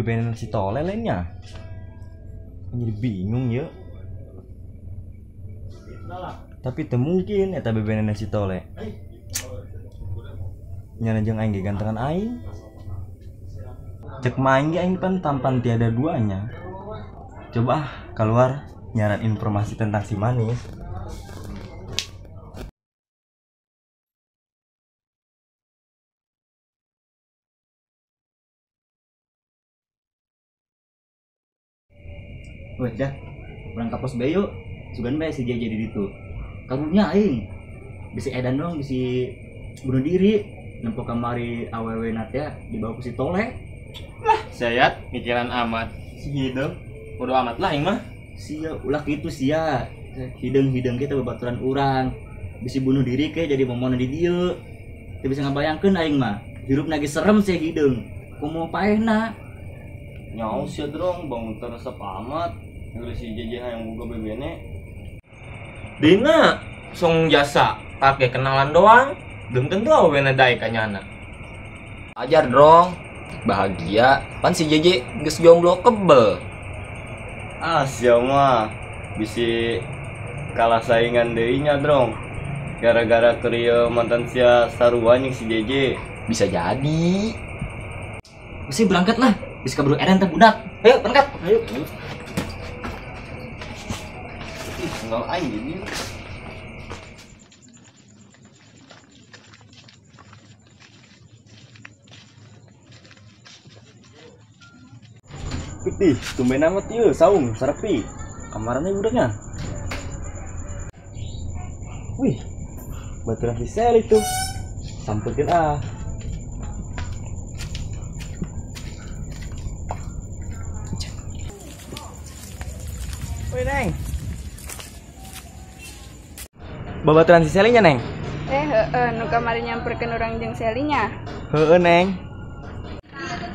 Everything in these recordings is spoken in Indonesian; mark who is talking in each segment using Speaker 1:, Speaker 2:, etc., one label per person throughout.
Speaker 1: bebenan si tole lainnya. Jadi bingung ya. Tapi teu mungkin eta bebenan si tole. Nyana jeung aing ge gantengan aing. Cek main ge aing pan tampan tiada duanya. Coba keluar nyaran informasi tentang si manis.
Speaker 2: Weh dah, urang ka pos bae yuk. Sugan bae si JJ di ditu. Karunya aing. Bisi edan dong, bisi bunuh diri. Nempo kamari awewe na teh dibawa ku si tole.
Speaker 3: Lah, sayat mikiran amat. Si hidup bodo amat lah aing mah.
Speaker 2: Sia ulah kitu sia. Hideung-hideung kita babaturan urang. Bisi bunuh diri ke jadi momona di dieu. Teu bisa ngabayangkeun aing mah. Hirupna ge serem sia hideung. Kumaha paehna?
Speaker 3: Nyaho sia drong bangun teresep amat. Ngeureus si JJ yang boga bebene. Dina song jasa pake kenalan doang. Belum tentu awena dae kanyana.
Speaker 4: Ajar dong, bahagia pan si JJ geus jomblo kebel.
Speaker 3: Ah sia mah bisi kalah saingan deui nya drong. Gara-gara keur mantan sia sarua jeung si JJ.
Speaker 4: Bisa jadi.
Speaker 2: Mesti berangkat lah. Bisa kabur edan teh budak. Ayo berangkat.
Speaker 3: Ayo. Ih, enggak aing gini.
Speaker 1: Putih, tumben amat ieu saung sarapi. Kamarannya budaknya. Wih, baturan si Sel itu. Sampeutkeun ah. Wih, Neng. Babaturan si Selinya, Neng.
Speaker 5: Nu kamari nyamperkeun urang jeung Selinya.
Speaker 1: Heueuh, Neng.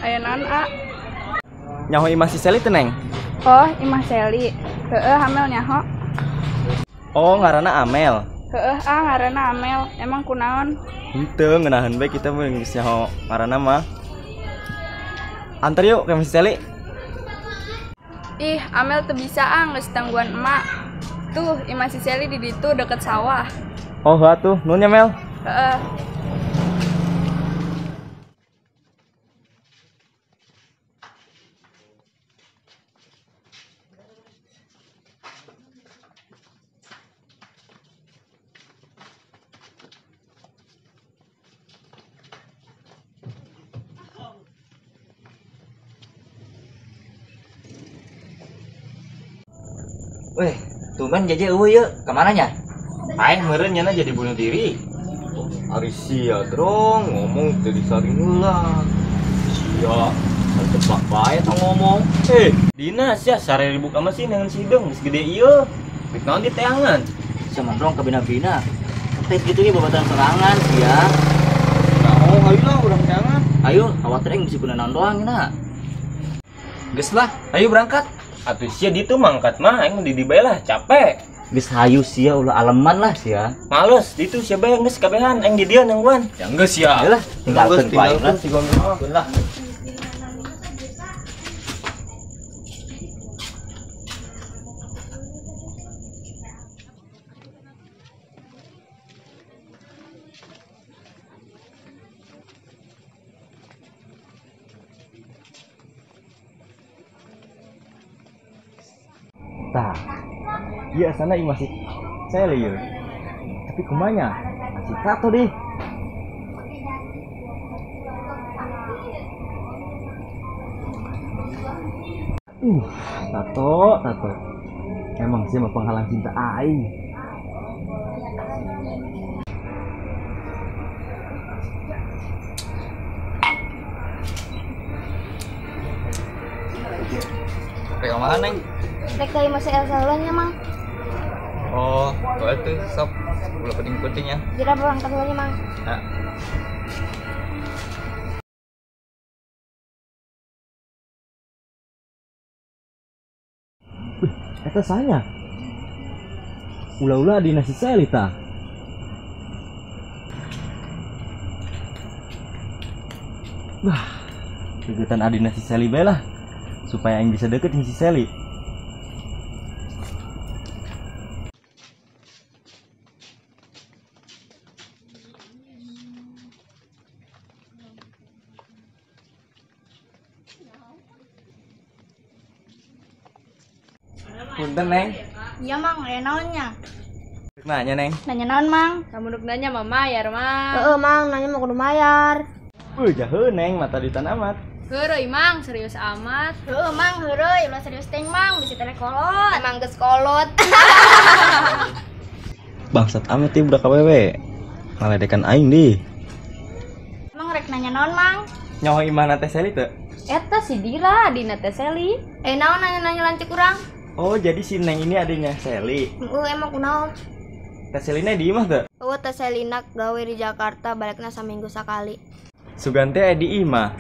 Speaker 5: Aya naon, A?
Speaker 1: Nyaho imah si Seli teh, Neng.
Speaker 5: Oh, imah Seli. Hamel nyaho.
Speaker 1: Oh, ngaranna Amel.
Speaker 5: Ngaranna Amel. Emang kunaon?
Speaker 1: Henteu ngeunaheun bae kita mah geus nyaho ngaranna mah. Antar yuk ke si Seli.
Speaker 5: Ih, Amel teu bisa geus tangguhan emak. Tuh, imah si Seli di ditu deket sawah.
Speaker 1: Oh, atuh, nuhun ya, Mel.
Speaker 2: Weh, tumben JJ eueuh yeuh. Ka mananya?
Speaker 3: Aing meureun nyana jadi bunuh diri. Ari sia drong ngomong teu disaring heula. Sia, tebak bae tong ngomong. Dina sia sare dibuka mesin dengan sideng geus gede ieu. Rek naon diteangan?
Speaker 2: Sia mandrong ka bina-bina. Teh kitu ge babaturan serangan sia.
Speaker 3: Naon ayo lah urang teangan.
Speaker 2: Ayo, khawatir aing bisi kuna naon doang nya.
Speaker 4: Geus lah, ayo berangkat.
Speaker 3: Atuh sia ditu mangkat mah aing di bae lah capek.
Speaker 2: Geus hayu sia ulah aleman lah sia.
Speaker 3: Males ditu sia bae geus kabehan aing di dieu nangguan.
Speaker 4: Ya geus ya.
Speaker 2: Ayolah, tinggalkeun ku aing lah.
Speaker 3: Tinggalkeun lah.
Speaker 1: Tah, iya sana imah si Seli yeuh. Tapi kumanya? Si Tato deh. Tato. Emang sih mah penghalang cinta aing.
Speaker 4: Rek mana, Neng?
Speaker 6: Rek dari masa Elsa ulangnya, Mang.
Speaker 4: Oh, boleh tuh, sok. Ulah penting-penting ya.
Speaker 6: Jira berangkat ulangnya, Mang.
Speaker 4: Nah.
Speaker 1: Eta sanya. Ulah-ulah di nasi Seli tah. Wah, kegiatan adi nasi Seli bae lah. supaya aing bisa deket dengan si Sally. Punten Neng.
Speaker 6: Iya mang, aya naonnya?
Speaker 1: Nanya Neng.
Speaker 6: Nanya naon mang?
Speaker 5: Kamu nuk nanya mama ya Mang.
Speaker 6: Heeh mang, nanya mau kudu mayar.
Speaker 1: Jahe Neng mata di tanamat.
Speaker 5: Heureuy Mang, serius amat.
Speaker 6: Heeh mang, heureuy, ulah serius teh mang, bisi teh kolot. Emang geus kolot.
Speaker 1: Bangsat amat ya budak awewe. Ngaledekan aing di.
Speaker 6: Emang rek nanya naon mang?
Speaker 1: Nyawa imana teh Sally teu?
Speaker 5: Eta si Dira dina teh Sally.
Speaker 6: Naon nanya-nanya lancik urang?
Speaker 1: Oh, jadi si Neng ini adanya Sally.
Speaker 6: Emang kunaon?
Speaker 1: Teh Sally-na di imah teu?
Speaker 6: Teh Selina gawe di Jakarta, balikna saminggu sakali.
Speaker 1: Sugante aya di imah.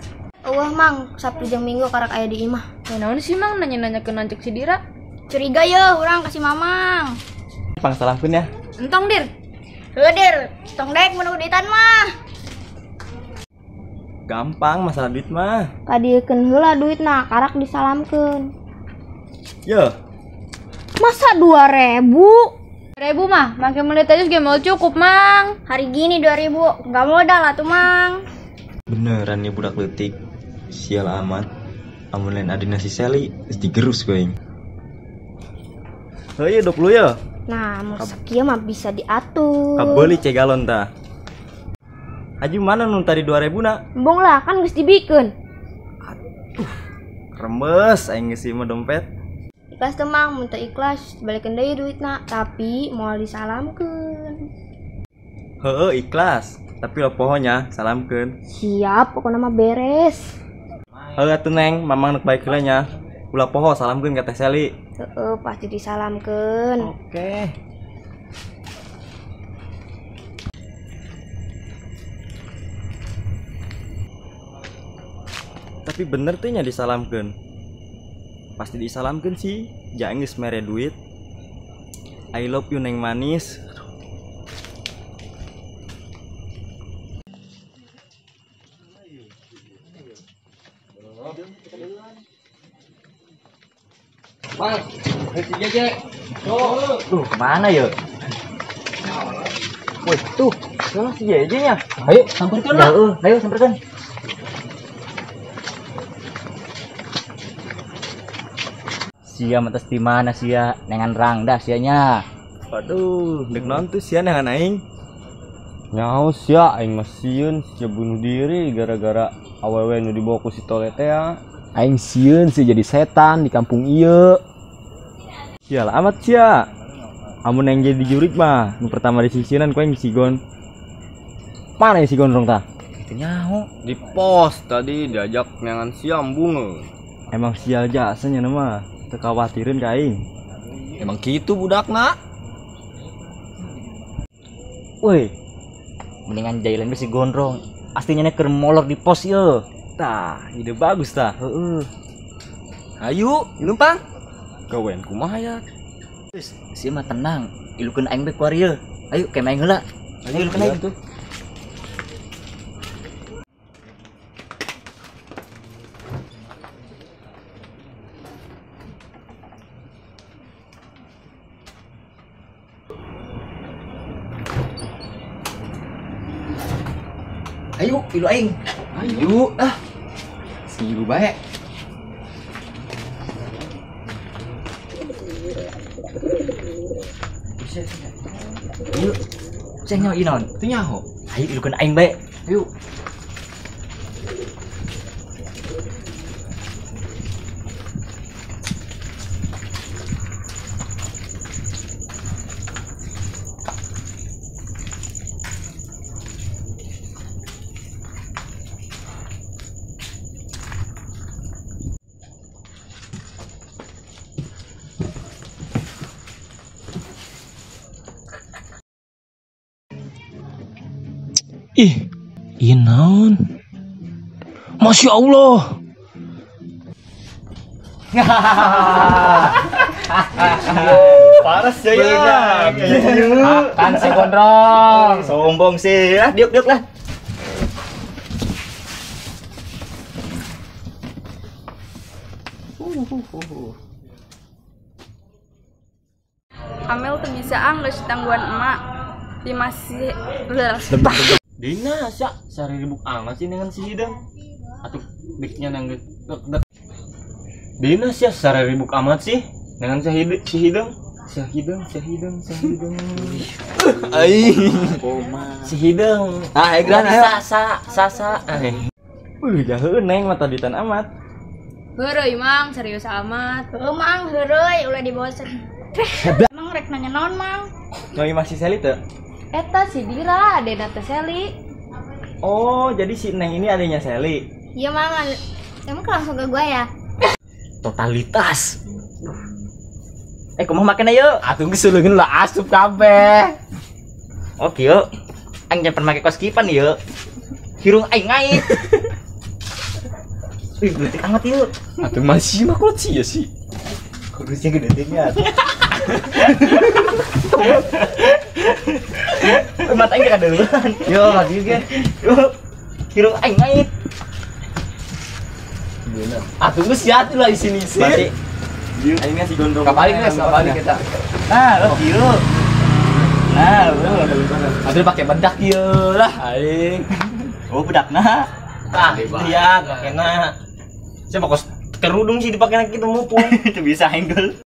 Speaker 6: Mang, Sabtu jeung Minggu karak aya di imah.
Speaker 5: Naon sih Mang nanya-nanya ke nancuk si Dira?
Speaker 6: Curiga ya, urang kasih mamang.
Speaker 1: Pangsalahkeun ya.
Speaker 5: Entong Dir.
Speaker 6: Heuh dir, tong dek mun uditan mah.
Speaker 1: Gampang masalah duit mah.
Speaker 6: Kadiekeun heula duitna, karak disalamkeun.
Speaker 1: Yo,
Speaker 6: Masa 2.000?
Speaker 5: 1000 mah, makin menit aja juga mau cukup Mang.
Speaker 6: Hari gini 2.000, nggak modal atuh mang.
Speaker 1: beneran nih budak leutik. Sial amat. Amun lain adina si Sally, geus digerus gue. Heuh 20 ya.
Speaker 6: Nah, mun sakieu mah bisa diatur.
Speaker 1: Kabeuli cegalon tah. Haji mana nun tadi 2000 na?
Speaker 6: Embung lah, kan geus dibikeun.
Speaker 1: Remes aing geus mah dompet.
Speaker 6: Ikhlas teu mang, mun teu ikhlas balikeun deui duitna, tapi moal disalamkeun.
Speaker 1: Heuh ikhlas, tapi pohonya salamkeun.
Speaker 6: Siap, pokoknya mah beres.
Speaker 1: Heuh atuh Neng, mamang neuk baik heula nya. Ulah poho salamkeun ka Teh Sally.
Speaker 6: Heeh, pasti disalamkeun.
Speaker 1: Oke. Tapi bener tuh nya disalamkeun. Pasti disalamkeun sih, jangan geus mere duit. I love you Neng manis.
Speaker 3: Bang, si Jeje.
Speaker 2: Kemana ya?
Speaker 1: Wih, tuh, sana si Jeje nya.
Speaker 2: Ayo, samperkan lah. Ayo, samperkan. Sia matas di mana sia? Nengan rangda sianya.
Speaker 1: Waduh, dek naon tuh sia dengan aing.
Speaker 3: Nyaho sia aing mah sieun sia bunuh diri gara-gara awewe nu dibawa ku si Tole teh ya.
Speaker 4: Aing sieun sih jadi setan di kampung ieu.
Speaker 1: Sial amat sia. Amun yang jadi jurit mah, nu pertama di sisiran ku yang sigon. Mana yang sigon rong tah?
Speaker 2: Itu nyaho.
Speaker 3: Di pos tadi diajak nyangan siam bunga.
Speaker 1: Emang sial jasanya nama. Teu khawatireun ka aing.
Speaker 4: Emang gitu budakna.
Speaker 2: Woi. Mendingan jailan besi gondrong. Aslinya keur molor di pos ieu.
Speaker 1: Tah, ide bagus tah. Heeh.
Speaker 4: Ayo, numpang.
Speaker 3: Gawean kumaha ya?
Speaker 2: Terus si mah tenang. Ilukeun aing bae ku ieu. Ayo ke main heula. Ayo ilukeun aing tuh. Ayo, ilu aing.
Speaker 4: Ayo, si ibu bae.
Speaker 2: Ayo. Ceng nyaho ieu naon?
Speaker 4: Teu nyaho.
Speaker 2: Ayo ilukeun aing bae. Ayo.
Speaker 4: Ih, ieu naon? Masya Allah.
Speaker 1: Paras ya.
Speaker 2: Makan si gondrong.
Speaker 1: Sombong sih. Ah, diuk lah.
Speaker 5: Amel tuh bisa geus tangguhan emak. Di masih
Speaker 3: Dina sia sari ribuk amat sih dengan si Hideng. Atuh diknya nang dek. Dina sia sari ribuk amat sih dengan si Hideng. Si Hideng. Si Hideng.
Speaker 2: Ah, Egran ayo.
Speaker 3: Sasa.
Speaker 1: Jaheun neng mata ditan amat.
Speaker 6: Heureuy mang, serius amat.
Speaker 7: Mang, heureuy ulah dibosen. Mang rek nanya naon, Mang?
Speaker 1: Nyoi masih Seli teu?
Speaker 6: Eta si Dira, adena teh Seli.
Speaker 1: Oh, jadi si Neng ini adanya Seli.
Speaker 7: Iya, Mang. Emang langsung ke gua ya?
Speaker 2: Totalitas. Kumaha makan ayo?
Speaker 3: Atuh geus seuleungeun lah asup kabeh.
Speaker 2: Oke yuk. Aing jangan make kos kipan yuk. Hirung aing ngait. Wih, beletik amat yuk.
Speaker 3: Atuh masih mah kuat sih ya sih.
Speaker 1: Kurusnya gede tinggal.
Speaker 2: Mata aing kada duluan. Yo, lagi ge. Yuk. Hirung aing ngait.
Speaker 3: Atuh geus siat lah di sini sih.
Speaker 1: Berarti aing si gondrong.
Speaker 4: Kabalik kita.
Speaker 2: Nah, oke yuk. Nah,
Speaker 3: Atuh pakai bedak ieu lah aing.
Speaker 2: oh bedakna.
Speaker 3: Lihat pakena. Saya kos kerudung sih dipakai gitu mumpung.
Speaker 2: Itu bisa angle.